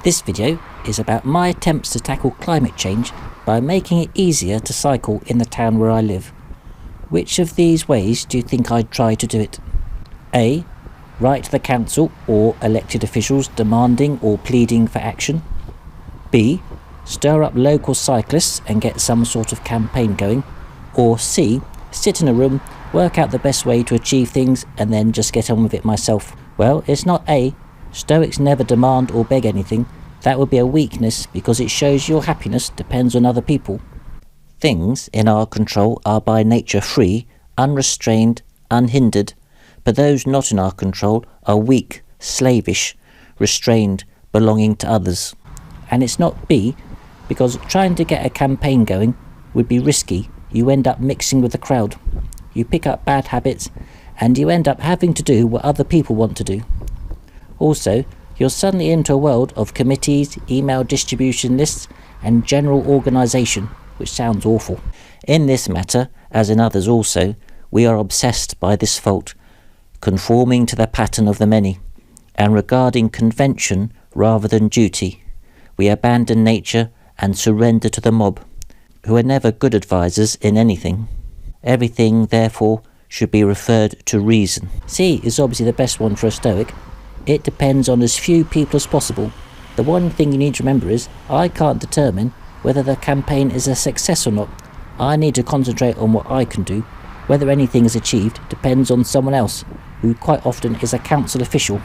This video is about my attempts to tackle climate change by making it easier to cycle in the town where I live. Which of these ways do you think I'd try to do it? A. Write to the council or elected officials demanding or pleading for action. B. Stir up local cyclists and get some sort of campaign going. Or C. Sit in a room, work out the best way to achieve things and then just get on with it myself. Well, it's not A. Stoics never demand or beg anything. That would be a weakness because it shows your happiness depends on other people. Things in our control are by nature free, unrestrained, unhindered, but those not in our control are weak, slavish, restrained, belonging to others. And it's not B, because trying to get a campaign going would be risky. You end up mixing with the crowd. You pick up bad habits and you end up having to do what other people want to do. Also, you're suddenly into a world of committees, email distribution lists and general organisation, which sounds awful. In this matter, as in others also, we are obsessed by this fault, conforming to the pattern of the many, and regarding convention rather than duty. We abandon nature and surrender to the mob, who are never good advisers in anything. Everything, therefore, should be referred to reason. C is obviously the best one for a Stoic. It depends on as few people as possible. The one thing you need to remember is, I can't determine whether the campaign is a success or not. I need to concentrate on what I can do. Whether anything is achieved depends on someone else, who quite often is a council official.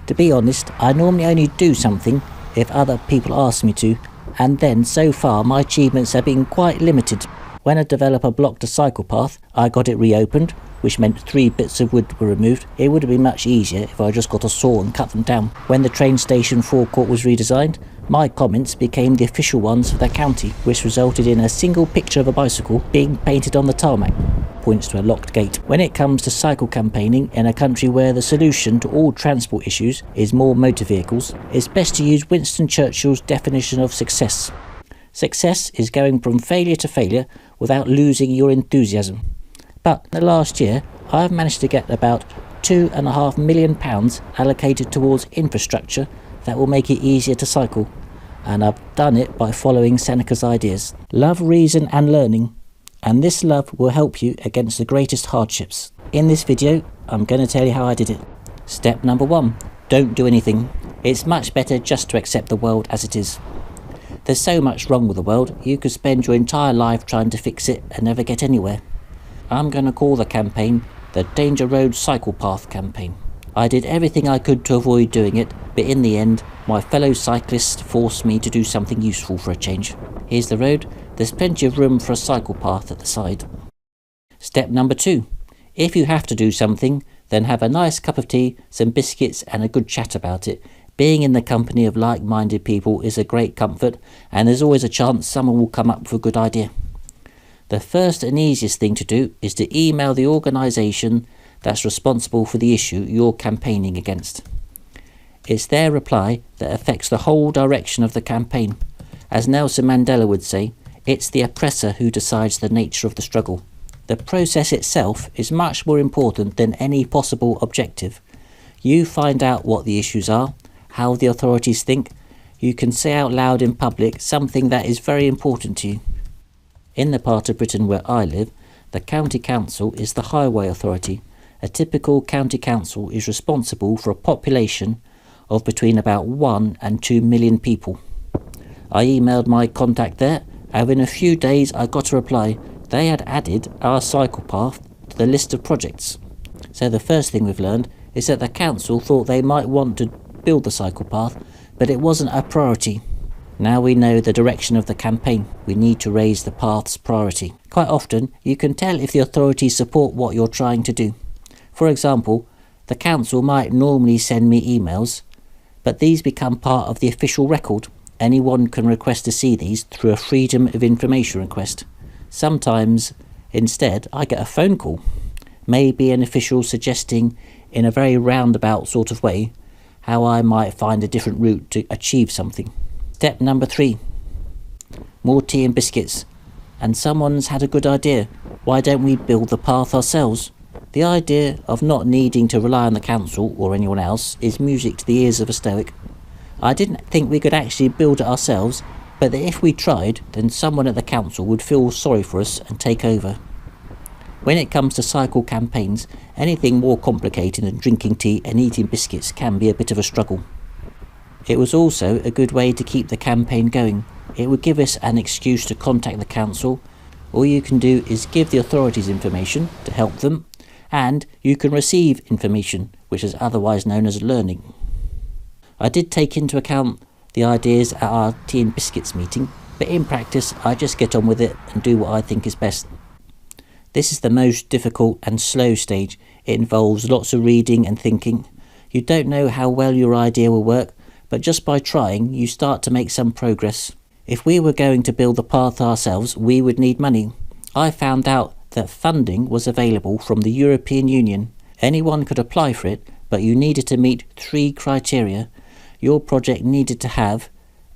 To be honest, I normally only do something if other people ask me to, and then so far my achievements have been quite limited. When a developer blocked a cycle path, I got it reopened, which meant 3 bits of wood were removed. It would have been much easier if I just got a saw and cut them down. When the train station forecourt was redesigned, my comments became the official ones for the county, which resulted in a single picture of a bicycle being painted on the tarmac. Points to a locked gate. When it comes to cycle campaigning in a country where the solution to all transport issues is more motor vehicles, it's best to use Winston Churchill's definition of success. Success is going from failure to failure without losing your enthusiasm. But in the last year, I've managed to get about £2.5 million allocated towards infrastructure that will make it easier to cycle. And I've done it by following Seneca's ideas. Love reason and learning, and this love will help you against the greatest hardships. In this video, I'm going to tell you how I did it. Step number 1, don't do anything. It's much better just to accept the world as it is. There's so much wrong with the world, you could spend your entire life trying to fix it and never get anywhere. I'm going to call the campaign the Danger Road Cycle Path Campaign. I did everything I could to avoid doing it, but in the end, my fellow cyclists forced me to do something useful for a change. Here's the road. There's plenty of room for a cycle path at the side. Step number 2. If you have to do something, then have a nice cup of tea, some biscuits and a good chat about it. Being in the company of like-minded people is a great comfort, and there's always a chance someone will come up with a good idea. The first and easiest thing to do is to email the organisation that's responsible for the issue you're campaigning against. It's their reply that affects the whole direction of the campaign. As Nelson Mandela would say, it's the oppressor who decides the nature of the struggle. The process itself is much more important than any possible objective. You find out what the issues are, how the authorities think. You can say out loud in public something that is very important to you. In the part of Britain where I live, the county council is the highway authority. A typical county council is responsible for a population of between about 1 and 2 million people. I emailed my contact there, and within a few days I got a reply. They had added our cycle path to the list of projects. So the first thing we've learned is that the council thought they might want to build the cycle path, but it wasn't a priority. Now we know the direction of the campaign. We need to raise the path's priority. Quite often, you can tell if the authorities support what you're trying to do. For example, the council might normally send me emails, but these become part of the official record. Anyone can request to see these through a Freedom of Information request. Sometimes, instead, I get a phone call. Maybe an official suggesting, in a very roundabout sort of way, how I might find a different route to achieve something. Step number 3. More tea and biscuits. And someone's had a good idea. Why don't we build the path ourselves? The idea of not needing to rely on the council or anyone else is music to the ears of a Stoic. I didn't think we could actually build it ourselves, but that if we tried, then someone at the council would feel sorry for us and take over. When it comes to cycle campaigns, anything more complicated than drinking tea and eating biscuits can be a bit of a struggle. It was also a good way to keep the campaign going. It would give us an excuse to contact the council. All you can do is give the authorities information to help them, and you can receive information, which is otherwise known as learning. I did take into account the ideas at our tea and biscuits meeting, but in practice I just get on with it and do what I think is best. This is the most difficult and slow stage. It involves lots of reading and thinking. You don't know how well your idea will work, but just by trying you start to make some progress. If we were going to build the path ourselves, we would need money. I found out that funding was available from the European Union. Anyone could apply for it, but you needed to meet 3 criteria. Your project needed to have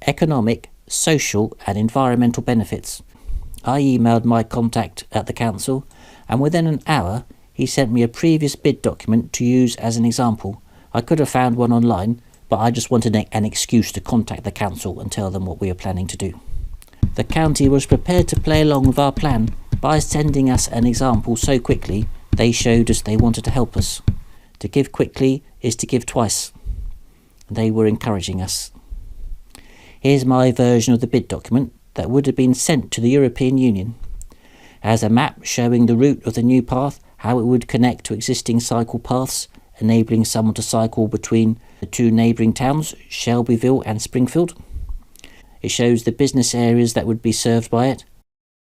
economic, social and environmental benefits. I emailed my contact at the council, and within an hour he sent me a previous bid document to use as an example. I could have found one online, but I just wanted an excuse to contact the council and tell them what we were planning to do. The county was prepared to play along with our plan. By sending us an example so quickly, they showed us they wanted to help us. To give quickly is to give twice. They were encouraging us. Here's my version of the bid document that would have been sent to the European Union. It has a map showing the route of the new path, how it would connect to existing cycle paths, enabling someone to cycle between the 2 neighbouring towns, Shelbyville and Springfield. It shows the business areas that would be served by it.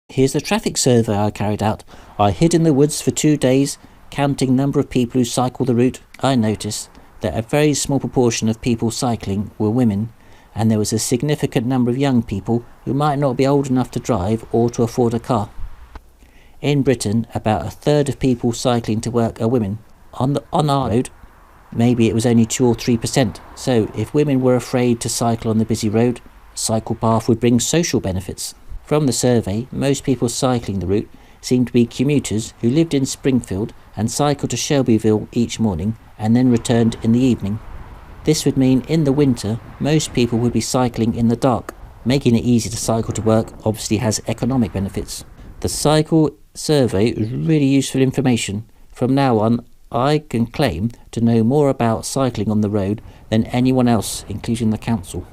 Here's the traffic survey I carried out. I hid in the woods for 2 days, counting number of people who cycle the route. I noticed that a very small proportion of people cycling were women, and there was a significant number of young people who might not be old enough to drive or to afford a car. In Britain, about 1/3 of people cycling to work are women. On our road, maybe it was only 2 or 3%. So if women were afraid to cycle on the busy road, a cycle path would bring social benefits. From the survey, most people cycling the route seemed to be commuters who lived in Springfield and cycled to Shelbyville each morning and then returned in the evening. This would mean in the winter, most people would be cycling in the dark. Making it easy to cycle to work obviously has economic benefits. The cycle survey is really useful information. From now on, I can claim to know more about cycling on the road than anyone else, including the council.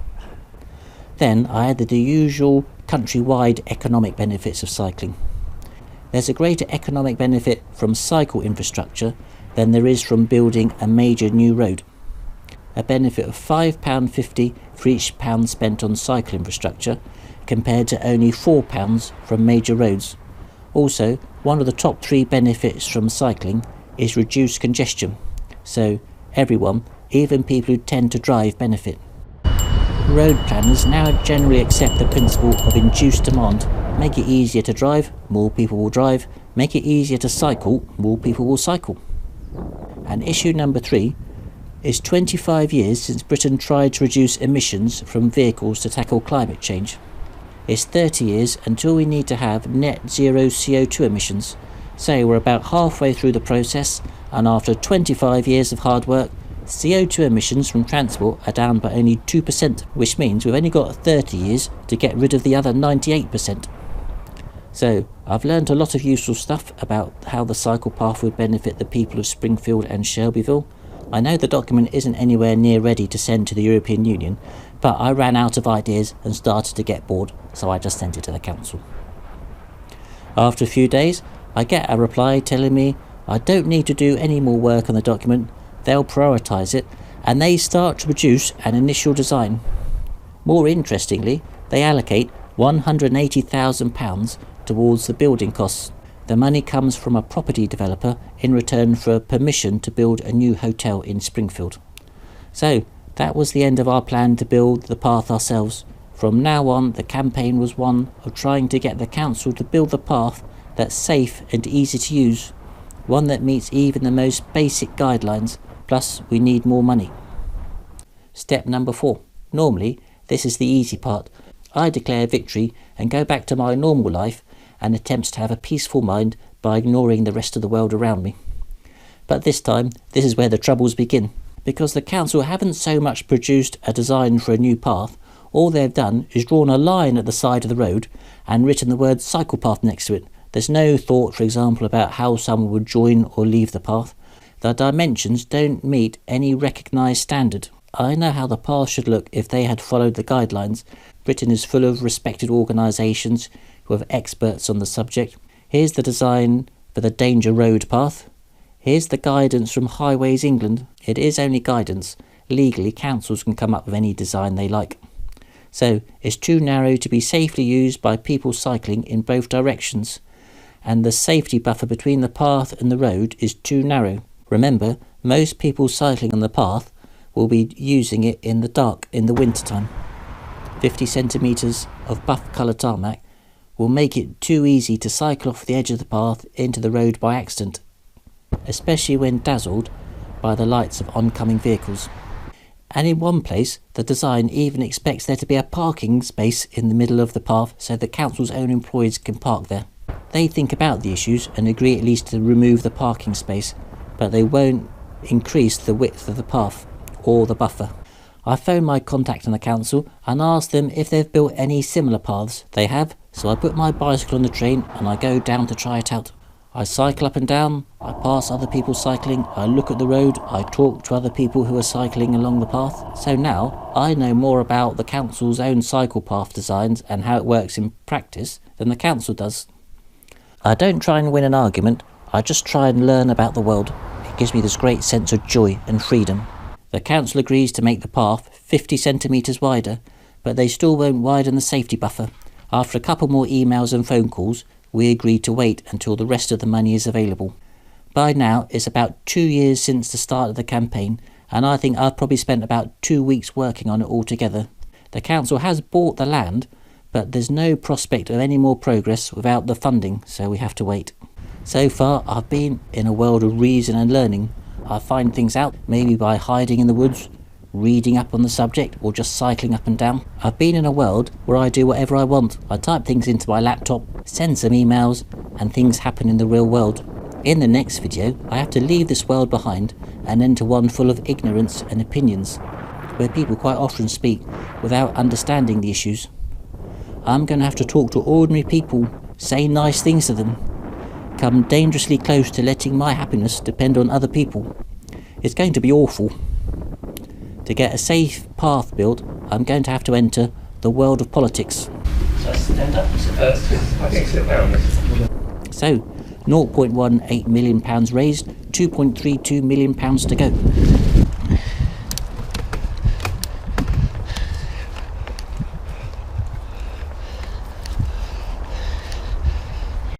Then I added the usual countrywide economic benefits of cycling. There's a greater economic benefit from cycle infrastructure than there is from building a major new road. A benefit of £5.50 for each pound spent on cycle infrastructure, compared to only £4 from major roads. Also, one of the top 3 benefits from cycling is reduced congestion, so everyone, even people who tend to drive, benefit. Road planners now generally accept the principle of induced demand. Make it easier to drive, more people will drive. Make it easier to cycle, more people will cycle. And issue number 3 is 25 years since Britain tried to reduce emissions from vehicles to tackle climate change. It's 30 years until we need to have net zero CO2 emissions. So we're about halfway through the process, and after 25 years of hard work, CO2 emissions from transport are down by only 2%, which means we've only got 30 years to get rid of the other 98%. So I've learned a lot of useful stuff about how the cycle path would benefit the people of Springfield and Shelbyville. I know the document isn't anywhere near ready to send to the European Union, but I ran out of ideas and started to get bored, so I just sent it to the council. After a few days, I get a reply telling me I don't need to do any more work on the document. They'll prioritise it, and they start to produce an initial design. More interestingly, they allocate £180,000 towards the building costs. The money comes from a property developer in return for permission to build a new hotel in Springfield. So that was the end of our plan to build the path ourselves. From now on, the campaign was one of trying to get the council to build the path that's safe and easy to use, one that meets even the most basic guidelines, plus we need more money. Step number 4. Normally, this is the easy part. I declare victory and go back to my normal life and attempts to have a peaceful mind by ignoring the rest of the world around me. But this time, this is where the troubles begin. Because the council haven't so much produced a design for a new path, all they've done is drawn a line at the side of the road and written the word cycle path next to it. There's no thought, for example, about how someone would join or leave the path. The dimensions don't meet any recognised standard. I know how the path should look if they had followed the guidelines. Britain is full of respected organisations who have experts on the subject. Here's the design for the Danger Road path. Here's the guidance from Highways England. It is only guidance. Legally, councils can come up with any design they like. So, it's too narrow to be safely used by people cycling in both directions. And the safety buffer between the path and the road is too narrow. Remember, most people cycling on the path will be using it in the dark in the winter time. 50 centimetres of buff-coloured tarmac will make it too easy to cycle off the edge of the path into the road by accident, especially when dazzled by the lights of oncoming vehicles. And in one place, the design even expects there to be a parking space in the middle of the path so the council's own employees can park there. They think about the issues and agree at least to remove the parking space, but they won't increase the width of the path or the buffer. I phoned my contact in the council and asked them if they've built any similar paths. They have, so I put my bicycle on the train and I go down to try it out. I cycle up and down, I pass other people cycling, I look at the road, I talk to other people who are cycling along the path. So now, I know more about the council's own cycle path designs and how it works in practice than the council does. I don't try and win an argument, I just try and learn about the world. It gives me this great sense of joy and freedom. The council agrees to make the path 50 centimetres wider, but they still won't widen the safety buffer. After a couple more emails and phone calls, we agreed to wait until the rest of the money is available. By now, it's about 2 years since the start of the campaign, and I think I've probably spent about 2 weeks working on it altogether. The council has bought the land, but there's no prospect of any more progress without the funding, so we have to wait. So far, I've been in a world of reason and learning. I find things out, maybe by hiding in the woods, reading up on the subject, or just cycling up and down. I've been in a world where I do whatever I want. I type things into my laptop, send some emails, and things happen in the real world. In the next video, I have to leave this world behind and enter one full of ignorance and opinions, where people quite often speak without understanding the issues. I'm going to have to talk to ordinary people, say nice things to them, come dangerously close to letting my happiness depend on other people. It's going to be awful. To get a safe path built, I'm going to have to enter the world of politics. So I stand up? I think sit down. So, £0.18 million raised, £2.32 million to go.